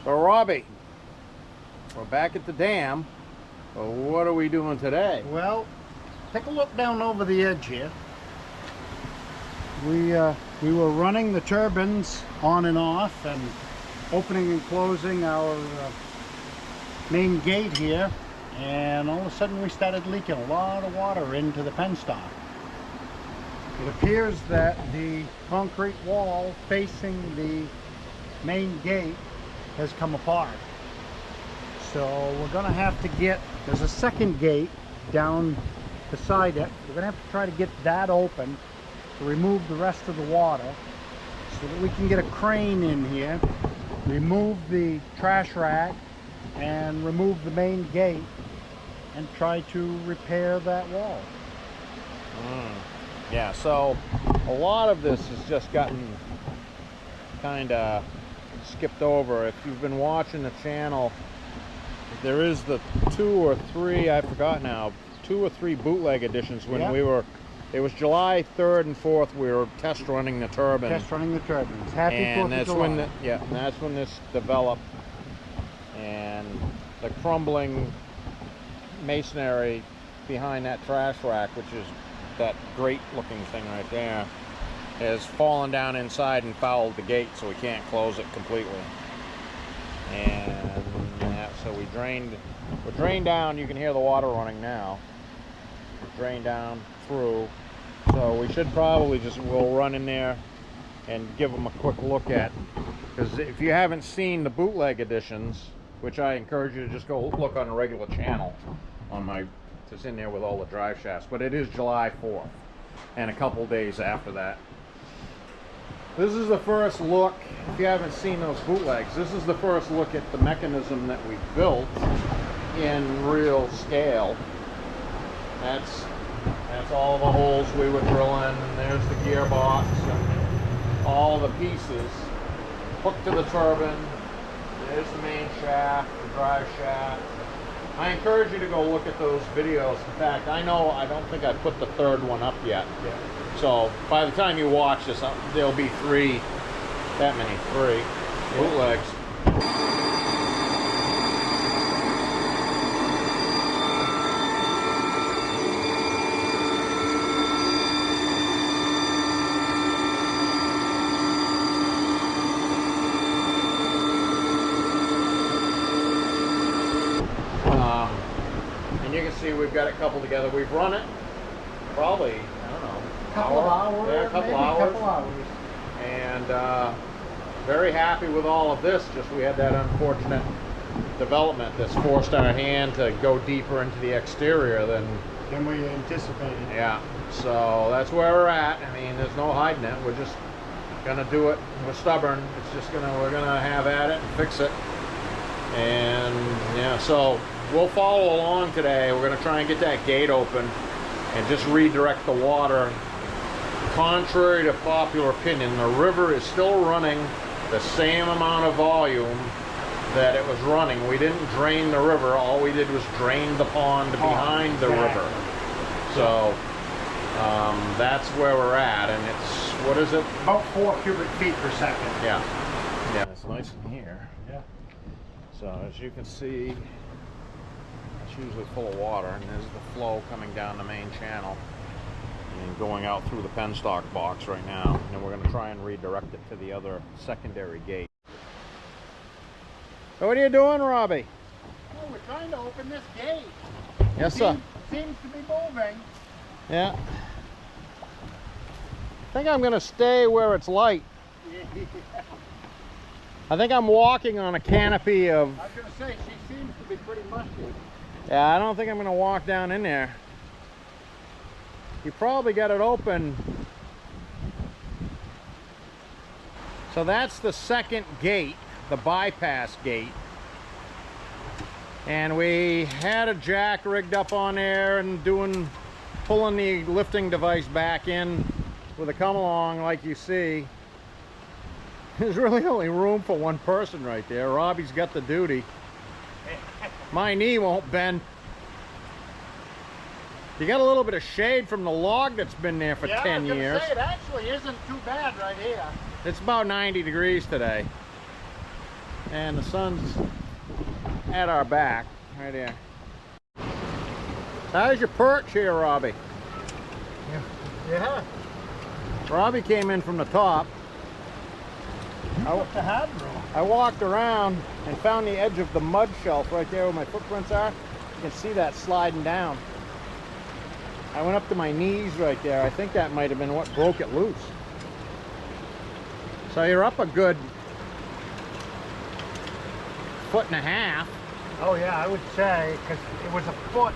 So Robbie, we're back at the dam. Well, what are we doing today? Well, take a look down over the edge here. We were running the turbines on and off and opening and closing our main gate here, and all of a sudden we started leaking a lot of water into the penstock. It appears that the concrete wall facing the main gate has come apart. So we're going to have to there's a second gate down beside it. We're going to have to try to get that open to remove the rest of the water so that we can get a crane in here, remove the trash rack, and remove the main gate and try to repair that wall. Yeah, so a lot of this has just gotten kind of skipped over. If you've been watching the channel, there is the 2 or 3, I forgot now, 2 or 3 bootleg editions when it was July 3rd and 4th, we were test running the turbine. Test running the turbines. Happy 4th of July. And that's when this developed. And the crumbling masonry behind that trash rack, which is that great looking thing right there, has fallen down inside and fouled the gate, so we can't close it completely. And so we drained down. You can hear the water running now. Drain down through, so we should probably we'll run in there and give them a quick look at, because if you haven't seen the bootleg editions, which I encourage you to just go look on a regular channel on it's in there with all the drive shafts, but it is July 4th and a couple days after that. This is the first look. If you haven't seen those bootlegs, this is the first look at the mechanism that we built in real scale. That's all the holes we were drilling, and there's the gearbox and all the pieces hooked to the turbine. There's the main shaft, the drive shaft. I encourage you to go look at those videos. In fact, I don't think I put the 3rd one up yet. Yeah. So by the time you watch this, there'll be 3 bootlegs. And you can see we've got a couple together. We've run it probably, I don't know, a couple of hours. And very happy with all of this. Just we had that unfortunate development that's forced our hand to go deeper into the exterior than we anticipated. Yeah, so that's where we're at. I mean, there's no hiding it. We're just gonna do it. We're stubborn. We're gonna have at it and fix it. And yeah, so we'll follow along today. We're gonna try and get that gate open and just redirect the water. Contrary to popular opinion, the river is still running the same amount of volume that it was running. We didn't drain the river. All we did was drain the pond behind the river. So that's where we're at, and it's, what is it? About 4 cubic feet per second. Yeah. Yeah, it's nice in here. Yeah. So as you can see, it's usually full of water, and there's the flow coming down the main channel and going out through the penstock box right now. And we're going to try and redirect it to the other secondary gate. So what are you doing, Robbie? Oh, we're trying to open this gate. Yes, sir. Seems to be moving. Yeah. I think I'm going to stay where it's light. Yeah. I think I'm walking on a canopy of... I was going to say, she seems to be pretty mushy. Yeah, I don't think I'm going to walk down in there. You probably got it open. So that's the second gate, the bypass gate. And we had a jack rigged up on there and pulling the lifting device back in with a come along like you see. There's really only room for one person right there. Robbie's got the duty. My knee won't bend. You got a little bit of shade from the log that's been there for 10 years. Say, it actually isn't too bad right here. It's about 90 degrees today. and the sun's at our back, right here. How's your perch here, Robbie? Yeah. Robbie came in from the top. I walked around and found the edge of the mud shelf right there where my footprints are. You can see that sliding down. I went up to my knees right there. I think that might have been what broke it loose. So you're up a good 1.5 feet. Oh yeah, I would say, because it was a foot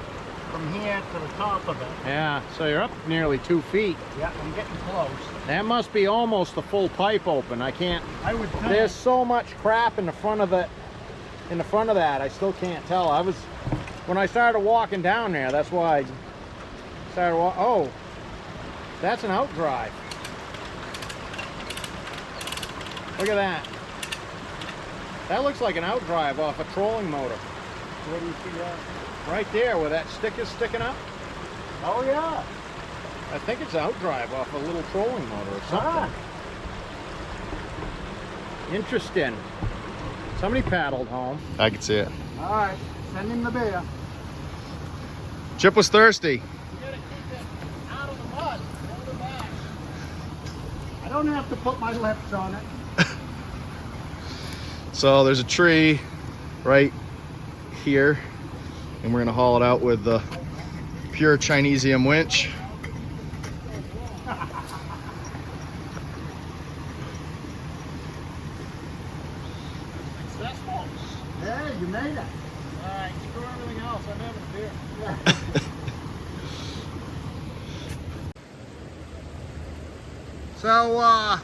from here to the top of it. Yeah, so you're up nearly 2 feet. Yeah, I'm getting close. That must be almost the full pipe open. I can't. I would think. There's so much crap in the front of it. In the front of that, I still can't tell. When I started walking down there, that's why I started walking. Oh, that's an outdrive. Look at that. That looks like an outdrive off a trolling motor. Where do you see that? Right there where that stick is sticking up. Oh yeah. I think it's outdrive off a little trolling motor or something. Ah. Interesting. Somebody paddled home. I can see it. All right, send him the beer. Chip was thirsty. You gotta keep it out of the mud. Hold it back. I don't have to put my lips on it. So there's a tree right here, and we're gonna haul it out with the pure Chinesium winch. Successful. Hey, you made it. All right, screw everything else. I'm having a beer. Yeah. So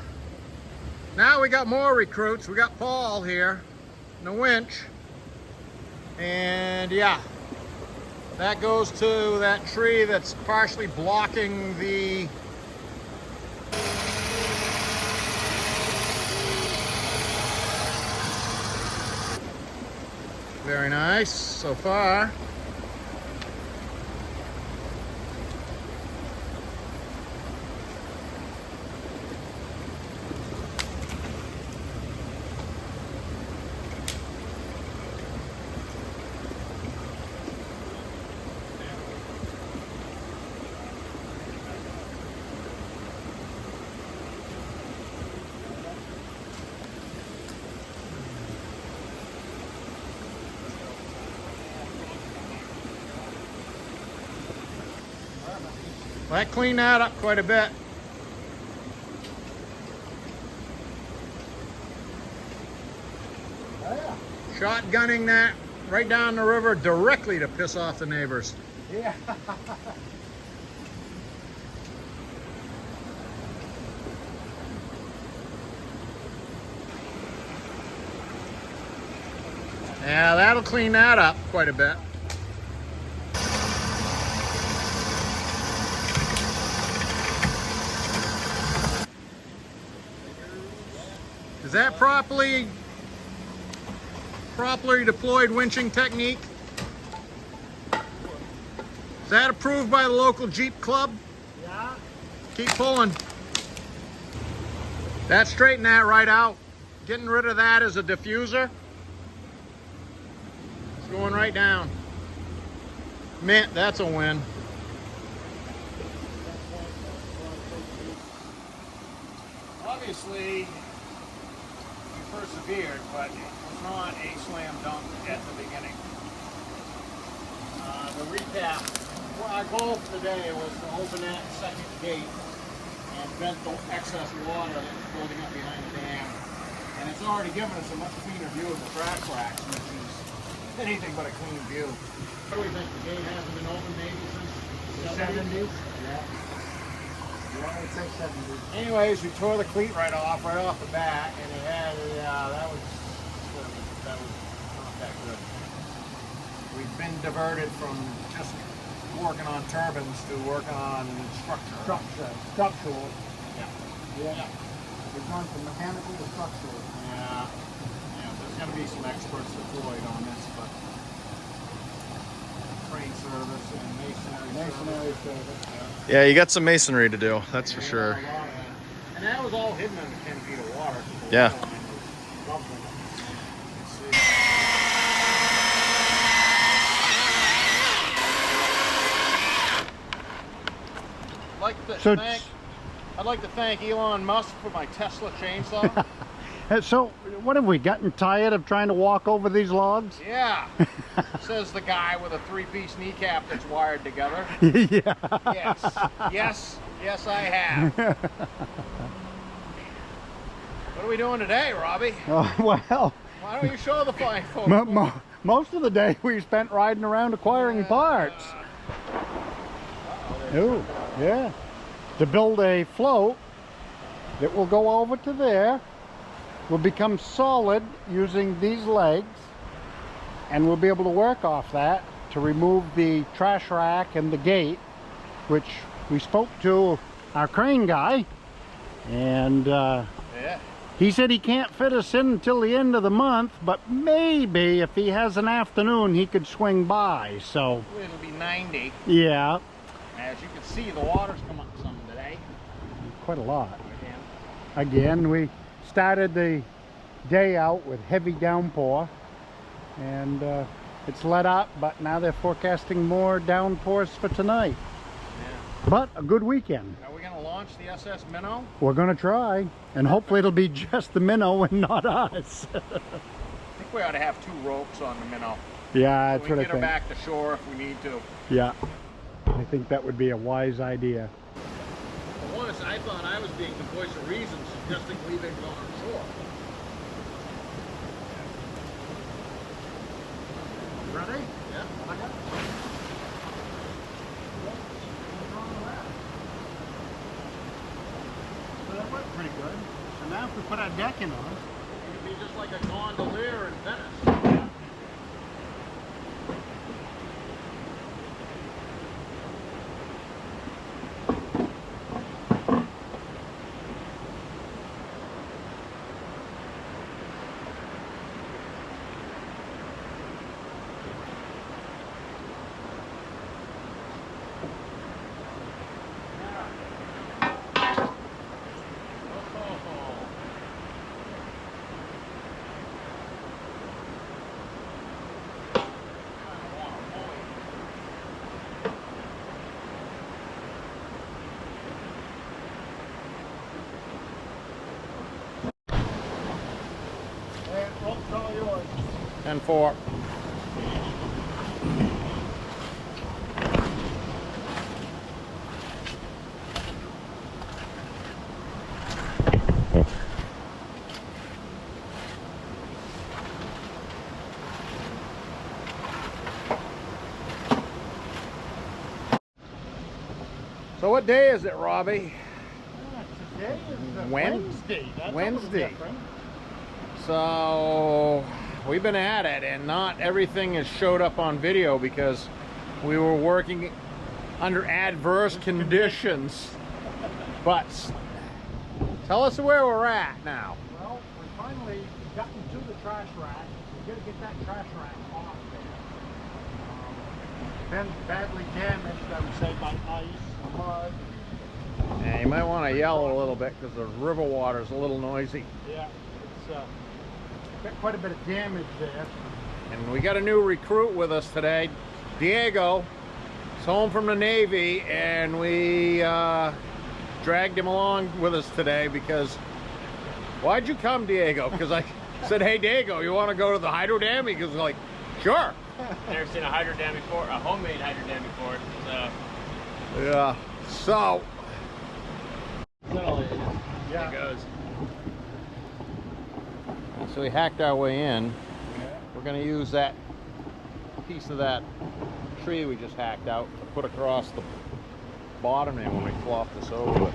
now we got more recruits. We got Paul here in the winch, and yeah, that goes to that tree that's partially blocking the very nice so far. That cleaned that up quite a bit. Oh, yeah. Shotgunning that right down the river directly to piss off the neighbors. Yeah. Yeah, that'll clean that up quite a bit. Is that properly deployed winching technique? Is that approved by the local Jeep club? Yeah. Keep pulling. That straightened that right out. Getting rid of that as a diffuser. It's going right down. Mint, that's a win. Obviously, you persevered, but it was not a slam dunk at the beginning. The recap, our goal for today was to open that second gate and vent the excess water that was building up behind the dam. And it's already given us a much cleaner view of the track racks, which is anything but a clean view. What do we think? The gate hasn't been open maybe since the 70s? Yeah. Yeah, I'd say 70s. Anyways, we tore the cleat right off the bat, and it had, that was not that good. We've been diverted from just working on turbines to working on structural. Yeah. Yeah. We've gone from mechanical to structural. Yeah. Yeah, there's going to be some experts deployed on this, but crane service and masonry service. Yeah, you got some masonry to do, that's for sure. And that was all hidden under 10 feet of water. Yeah. So, I'd like to thank Elon Musk for my Tesla chainsaw. so what have we gotten tired of trying to walk over these logs? Yeah, says the guy with a 3-piece kneecap that's wired together. Yeah. Yes, I have. What are we doing today, Robbie? Well, Why don't you show the fine folks? most of the day we spent riding around acquiring parts. Oh, yeah. To build a float that will go over to there, will become solid using these legs, and we'll be able to work off that to remove the trash rack and the gate, which we spoke to our crane guy, and he said he can't fit us in until the end of the month, but maybe if he has an afternoon he could swing by. So it'll be 90. Yeah. As you can see, the water's come up some today. Quite a lot. Again, we started the day out with heavy downpour, and it's let up, but now they're forecasting more downpours for tonight. Yeah. But a good weekend. Are we going to launch the SS Minnow? We're going to try, and hopefully it'll be just the minnow and not us. I think we ought to have 2 ropes on the minnow. Yeah, that's so what I think. Get her back to shore if we need to. Yeah, I think that would be a wise idea. For once, I thought I was being the voice of reason, suggesting leaving it on shore. Ready? Yeah. So that went pretty good. So now if we put our decking on, it could be just like a gondolier in Venice. And 4. So what day is it, Robbie? today is Wednesday. That's Wednesday. So we've been at it, and not everything has showed up on video because we were working under adverse conditions. But tell us where we're at now. Well, we finally gotten to the trash rack. We gotta get that trash rack off there. Been badly damaged, I would say, by ice and mud. Yeah, you might want to yell a little bit because the river water is a little noisy. Yeah, it's got quite a bit of damage there. And we got a new recruit with us today, Diego. He's home from the Navy, and we dragged him along with us today because, why'd you come, Diego? Because I said, hey, Diego, you want to go to the hydro dam? He goes like, sure. Never seen a hydro dam before, a homemade hydro dam before. So. Yeah, so. Yeah. It goes. So we hacked our way in. We're going to use that piece of that tree we just hacked out to put across the bottom there when we flop this over.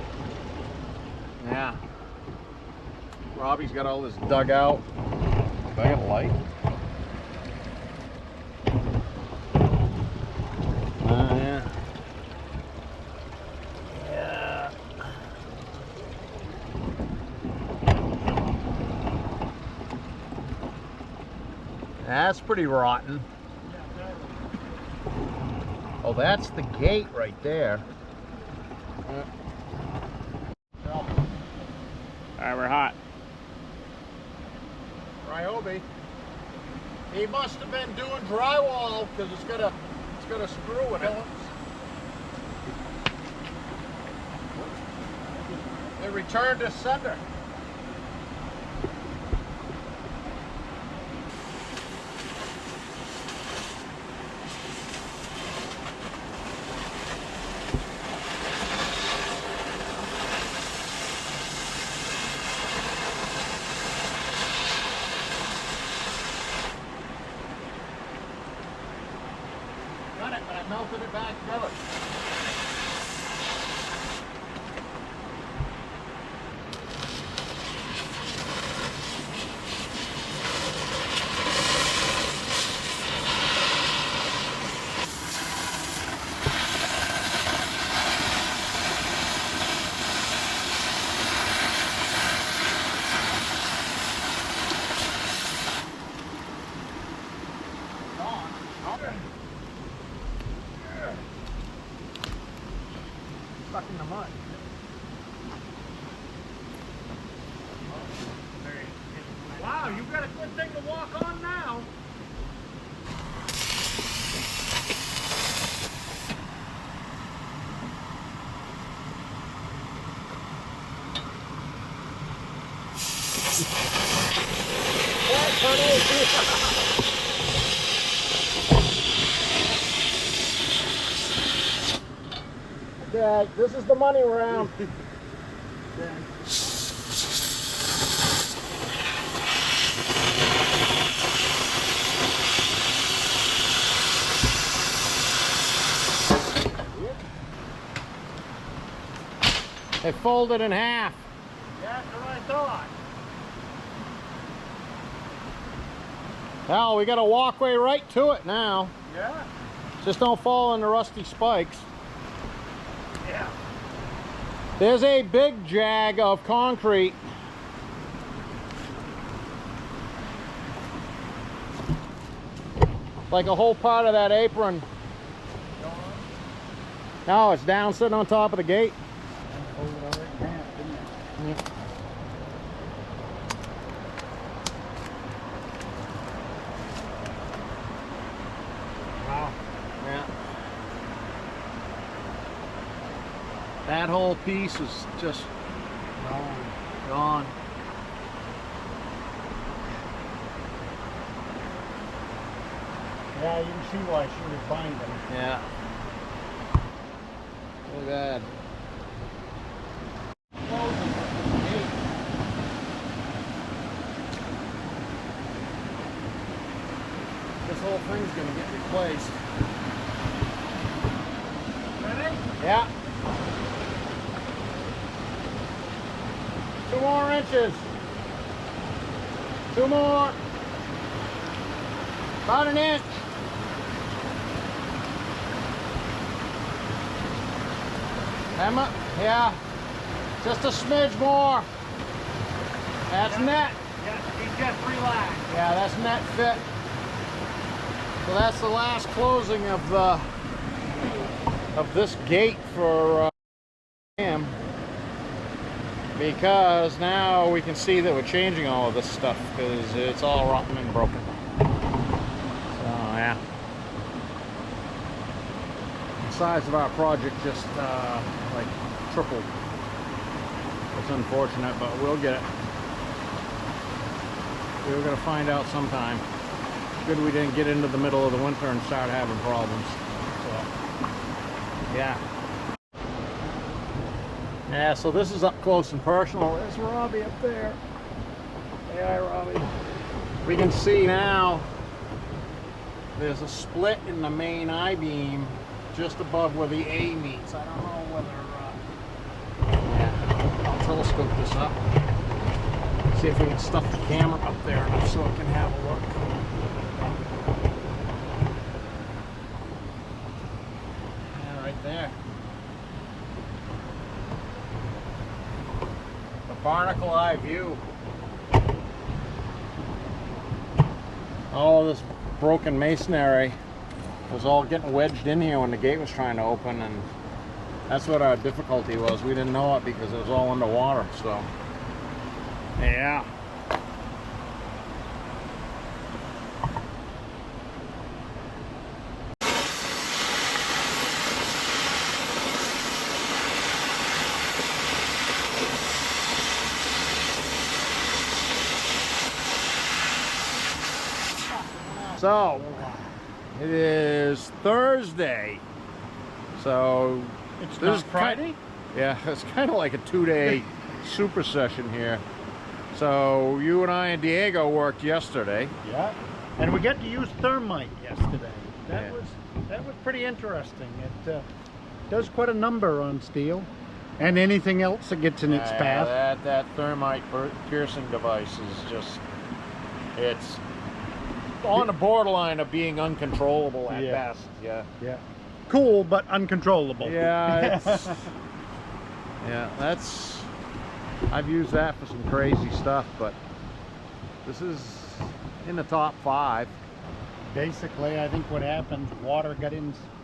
Yeah. Robbie's got all this dug out. Do I got a light? Yeah. Yeah. That's pretty rotten. Oh, that's the gate right there. All right, we're hot. Ryobi. He must have been doing drywall because it's got a screw in it. It returned to sender. Got it, but I melted it back together. Stuck in the mud. Wow, you've got a good thing to walk on now. Okay, this is the money round. It folded in half. Yeah, that's what I thought. Now we got a walkway right to it now. Yeah. Just don't fall in the rusty spikes. Yeah. There's a big jag of concrete. Like a whole part of that apron. No, it's down sitting on top of the gate. Yeah. Wow. Yeah. That whole piece is just gone. Yeah, you can see why she would find them. Yeah. Look at that. This whole thing's gonna get replaced. Ready? Yeah. 2 more inches. 2 more. About an inch. Emma, yeah. Just a smidge more. That's net. Yeah, he just relaxed. Yeah, that's net fit. So that's the last closing of this gate for dam, because now we can see that we're changing all of this stuff because it's all rotten and broken. So yeah, the size of our project just like tripled. It's unfortunate, but we'll get it. We were gonna find out sometime. Good we didn't get into the middle of the winter and start having problems. So, yeah. Yeah, so this is up close and personal. There's Robbie up there. Hey, hi, Robbie. We can see now there's a split in the main I-beam just above where the A meets. I don't know whether... yeah, I'll telescope this up. See if we can stuff the camera up there enough so it can have a look. Yeah, right there. The barnacle eye view. All of this broken masonry was all getting wedged in here when the gate was trying to open, and that's what our difficulty was. We didn't know it because it was all underwater, so yeah. So, it is Thursday. So, It's this not is Friday? yeah, it's kind of like a 2-day super session here. So, you and I and Diego worked yesterday. Yeah. And we got to use thermite yesterday. Yeah. That was pretty interesting. It does quite a number on steel and anything else that gets in its path. That thermite piercing device is just, it's on the borderline of being uncontrollable at best. Yeah. Yeah. Cool, but uncontrollable. Yeah, it's, yeah, that's, I've used that for some crazy stuff, but this is in the top 5. Basically, I think what happens, water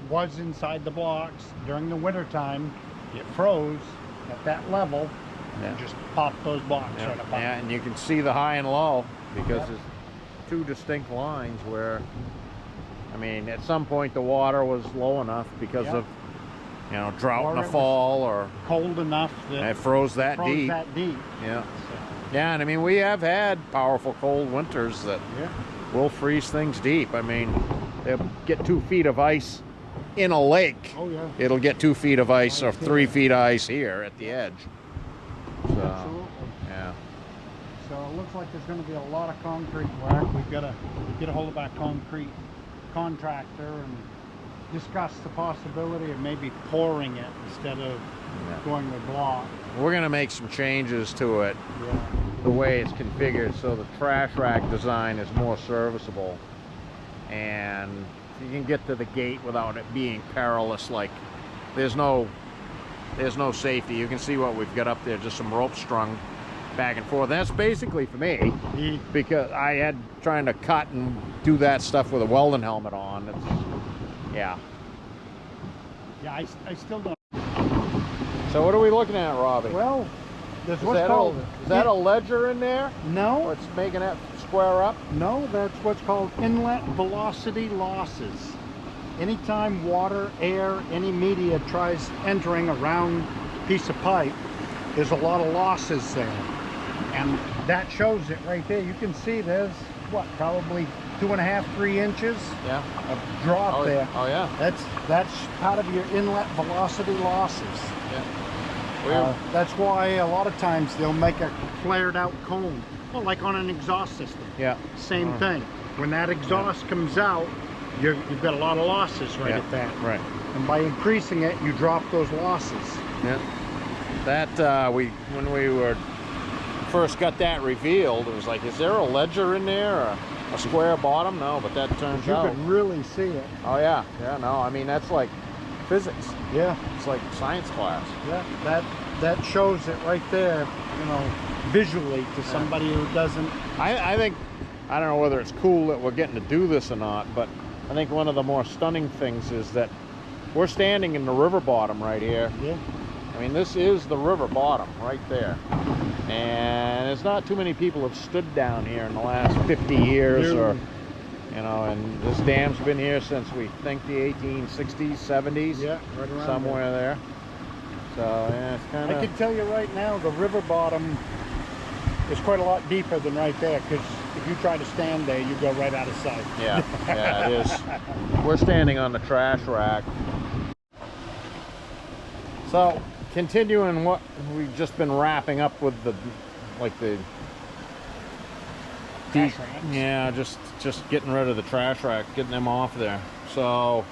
was inside the blocks during the winter time. It froze at that level and just popped those blocks right apart. Yeah, and you can see the high and low because there's 2 distinct lines where, I mean, at some point the water was low enough because of, you know, drought in the fall, or cold enough that it froze that deep. So, Yeah. Yeah, and I mean, we have had powerful cold winters that will freeze things deep. I mean, they'll get 2 feet of ice in a lake. Oh yeah. It'll get 2 feet of ice or 3 feet of ice here at the edge. So, absolutely. yeah. So it looks like there's going to be a lot of concrete work. We've got to get a hold of our concrete contractor and discuss the possibility of maybe pouring it instead of going with block. We're going to make some changes to it, the way it's configured, so the trash rack design is more serviceable and you can get to the gate without it being perilous. Like, there's no safety. You can see what we've got up there, just some rope strung back and forth. That's basically for me, because I had trying to cut and do that stuff with a welding helmet on. It's, yeah, I still don't. So what are we looking at, Robbie? Well, there's Is what's that called... is that a ledger in there? No. Or it's making that square up? No, that's what's called inlet velocity losses. Anytime water, air, any media tries entering a round piece of pipe, there's a lot of losses there. And that shows it right there. You can see there's, what, probably 2.5, 3 inches of drop there. Oh yeah. That's part of your inlet velocity losses. Yeah. That's why a lot of times they'll make a flared out cone. Well, like on an exhaust system. Yeah. Same thing. When that exhaust comes out, you've got a lot of losses right at that. Right. And by increasing it, you drop those losses. Yeah. That when we were first got that revealed, it was like, is there a ledger in there, or a square bottom? No, but that turns out. You could really see it. Oh yeah. Yeah. No, I mean, that's like physics. Yeah. It's like science class. Yeah. That shows it right there, you know, visually to somebody who doesn't. I think, I don't know whether it's cool that we're getting to do this or not, but I think one of the more stunning things is that we're standing in the river bottom right here. Yeah. I mean, this is the river bottom right there. And it's not too many people have stood down here in the last 50 years or, you know, and this dam's been here since we think the 1860s, 70s. Yeah, right around somewhere there. So, yeah, it's kind of... I can tell you right now, the river bottom is quite a lot deeper than right there, because if you try to stand there, you go right out of sight. Yeah, yeah, it is. We're standing on the trash rack. So, continuing what we've just been wrapping up with the, like the... Trash racks. Yeah, just getting rid of the trash rack, getting them off there. So,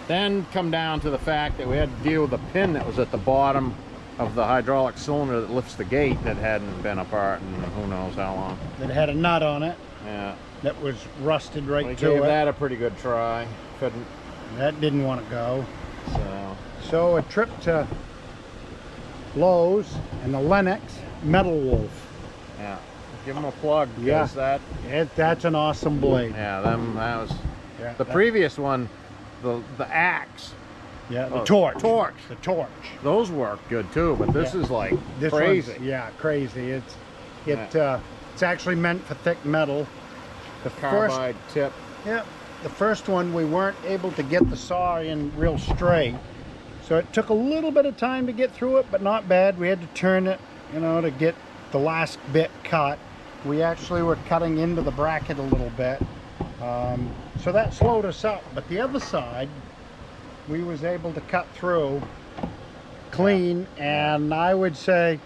then come down to the fact that we had to deal with the pin that was at the bottom of the hydraulic cylinder that lifts the gate that hadn't been apart in who knows how long. That had a nut on it. Yeah. That was rusted right We to gave it. that a pretty good try. Couldn't. That didn't want to go. So a trip to Lowe's and the Lennox Metal Wolf. yeah, give them a plug. Yeah. That's an awesome blade. Yeah, that was the that- previous one, the axe. Yeah, the torch. Torch. The torch. Those work good too, but this is like crazy. Crazy. It's actually meant for thick metal. The Carbide tip. the first one we weren't able to get the saw in real straight, so it took a little bit of time to get through it, but not bad. We had to turn it, you know, to get the last bit cut. We actually were cutting into the bracket a little bit, So that slowed us up, but the other side, we was able to cut through clean, and I would say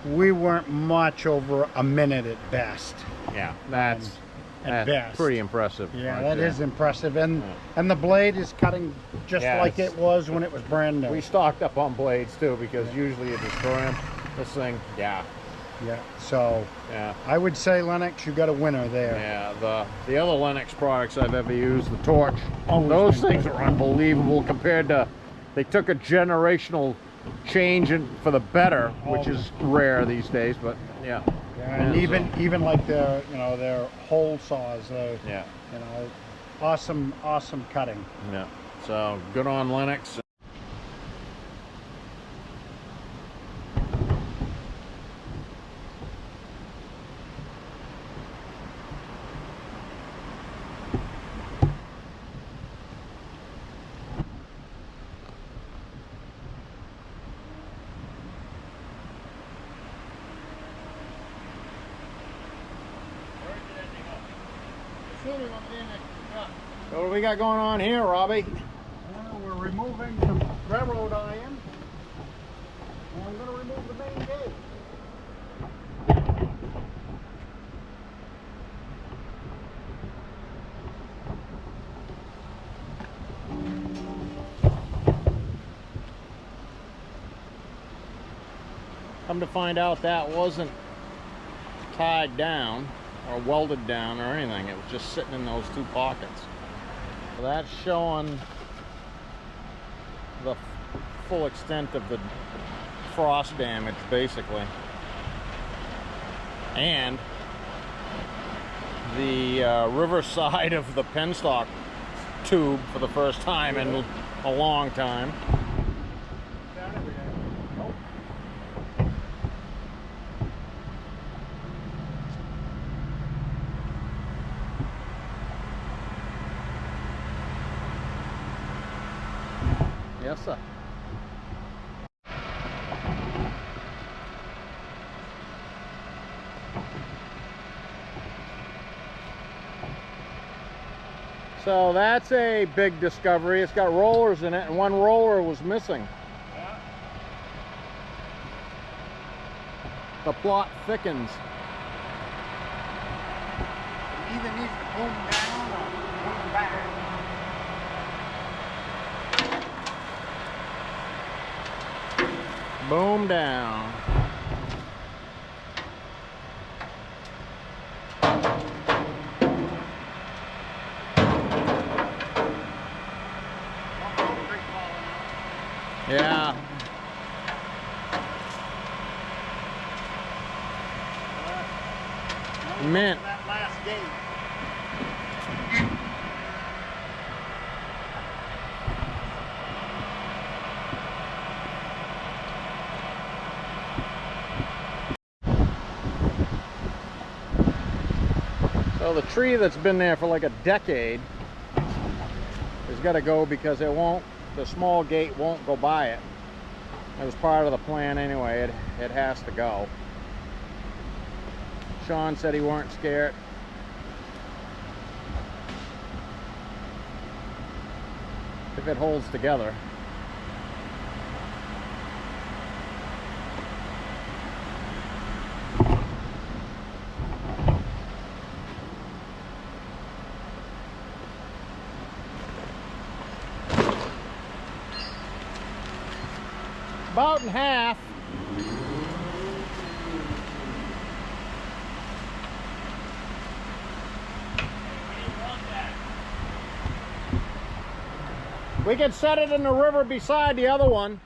we weren't much over a minute at best. Yeah, that's best. pretty impressive. Yeah, right that there. is impressive, and the blade is cutting just Yeah, like it was when it was brand new. We stocked up on blades too, because usually you destroy them. This thing, yeah, So yeah. I would say, Lennox, you got a winner there. Yeah, the other Lennox products I've ever used, the Torch, Always those been things are unbelievable compared to, they took a generational change for the better, which is rare these days, but yeah. And even like their their hole saws, Yeah. awesome cutting. Yeah. So good on Lennox. So what do we got going on here, Robbie? Well, we're removing the railroad iron, and I'm going to remove the main gate. Come to find out that wasn't tied down or welded down or anything. It was just sitting in those two pockets. So that's showing the full extent of the frost damage, basically. And the river side of the penstock tube for the first time in a long time. Yes, sir. So that's a big discovery. It's got rollers in it, and one roller was missing. Yeah. The plot thickens. It either needs to boom down or boom back. Boom down. Yeah. Mint. That last gate. So the tree that's been there for like a decade has got to go because it won't, the small gate won't go by it. It was part of the plan anyway. It has to go. Sean said he weren't scared. If it holds together. About in half. We could set it in the river beside the other one.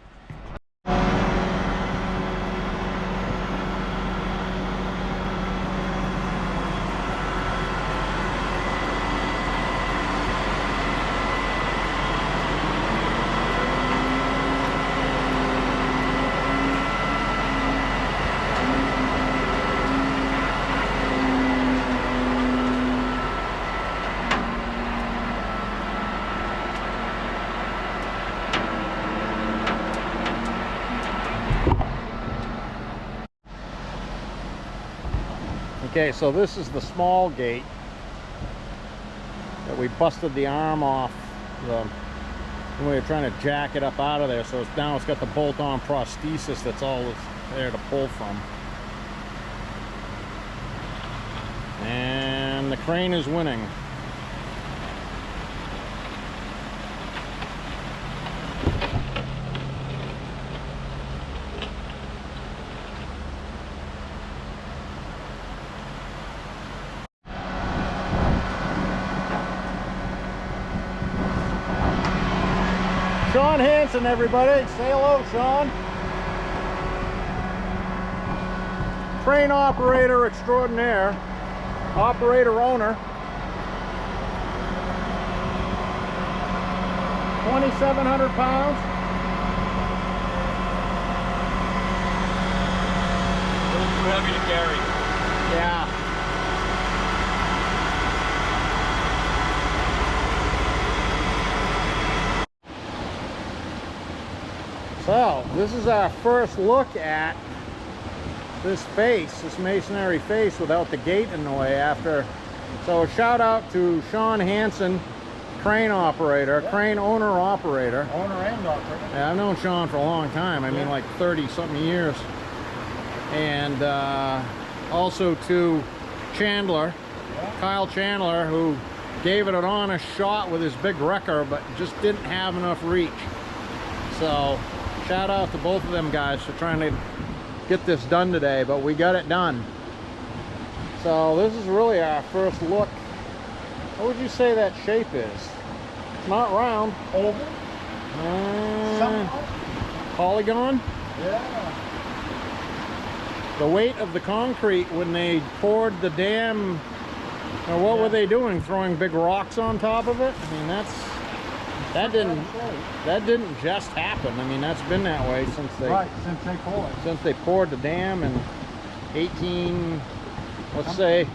Okay, so this is the small gate. that we busted the arm off when we were trying to jack it up out of there. So now it's got the bolt-on prosthesis that's all that's there to pull from. And the crane is winning. Sean Hansen, everybody. Say hello, Sean. Crane operator extraordinaire. Operator owner. 2,700 pounds. Too heavy to carry. Yeah. So, this is our first look at this face, this masonry face without the gate in the way after. So, shout out to Sean Hansen, crane operator, yeah. Crane owner operator. Owner and operator. Yeah, I've known Sean for a long time. I mean, like 30-something years. And also to Chandler, Kyle Chandler, who gave it an honest shot with his big wrecker, but just didn't have enough reach. So, shout out to both of them guys for trying to get this done today, but we got it done. So this is really our first look. What would you say that shape is? It's not round. Oval? Polygon? Yeah. The weight of the concrete when they poured the dam, or what were they doing? Throwing big rocks on top of it? I mean, that didn't just happen. I mean, that's been that way since they poured the dam in 18, let's say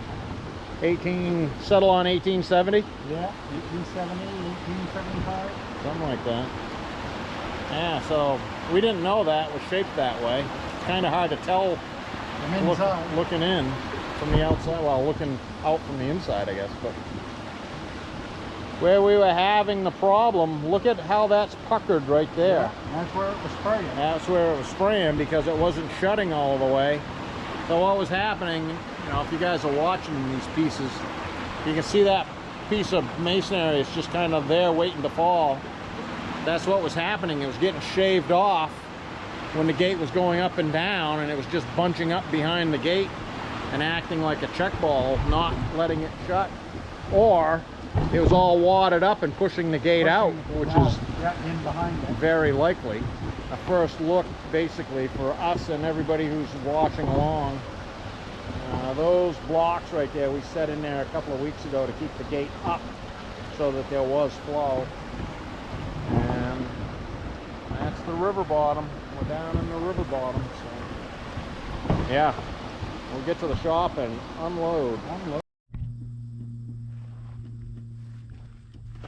18, settle on 1870. Yeah, 1870, 1875, something like that. Yeah, so we didn't know that was shaped that way. It's kind of hard to tell looking in from the outside, well, looking out from the inside, I guess. But where we were having the problem, look at how that's puckered right there. Yeah, that's where it was spraying. That's where it was spraying because it wasn't shutting all the way. So what was happening, you know, if you guys are watching these pieces, you can see that piece of masonry is just kind of there waiting to fall. That's what was happening. It was getting shaved off when the gate was going up and down, and it was just bunching up behind the gate and acting like a check ball, not letting it shut. Or it was all wadded up and pushing the gate out, which is in behind it. Very likely. A first look, basically, for us and everybody who's watching along. Those blocks right there, we set in there a couple of weeks ago to keep the gate up so that there was flow. And that's the river bottom. We're down in the river bottom. So yeah, we'll get to the shop and unload.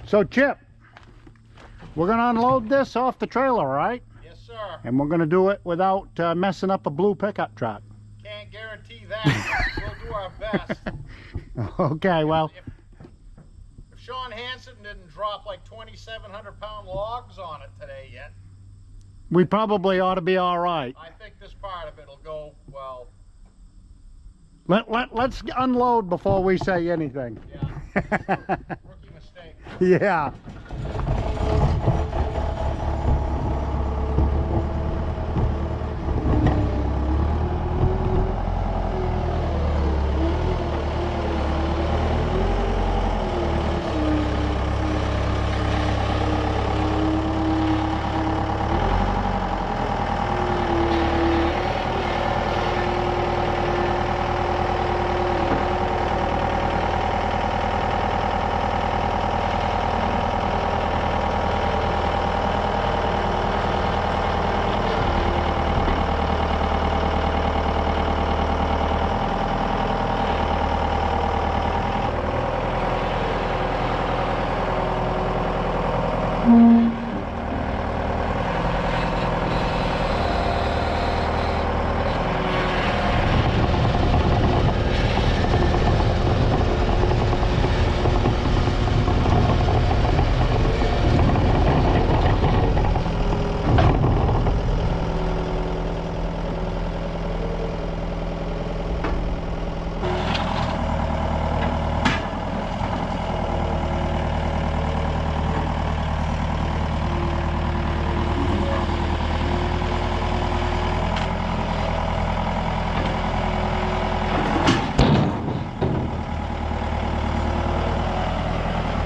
So Chip, we're going to unload this off the trailer, right? Yes, sir. And we're going to do it without messing up a blue pickup truck. Can't guarantee that. We'll do our best. Okay, well. If Sean Hansen didn't drop like 2,700-pound logs on it today yet, we probably ought to be all right. I think this part of it will go well. Let's unload before we say anything. Yeah. Rookie mistake. Yeah.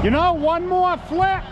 You know, one more flip.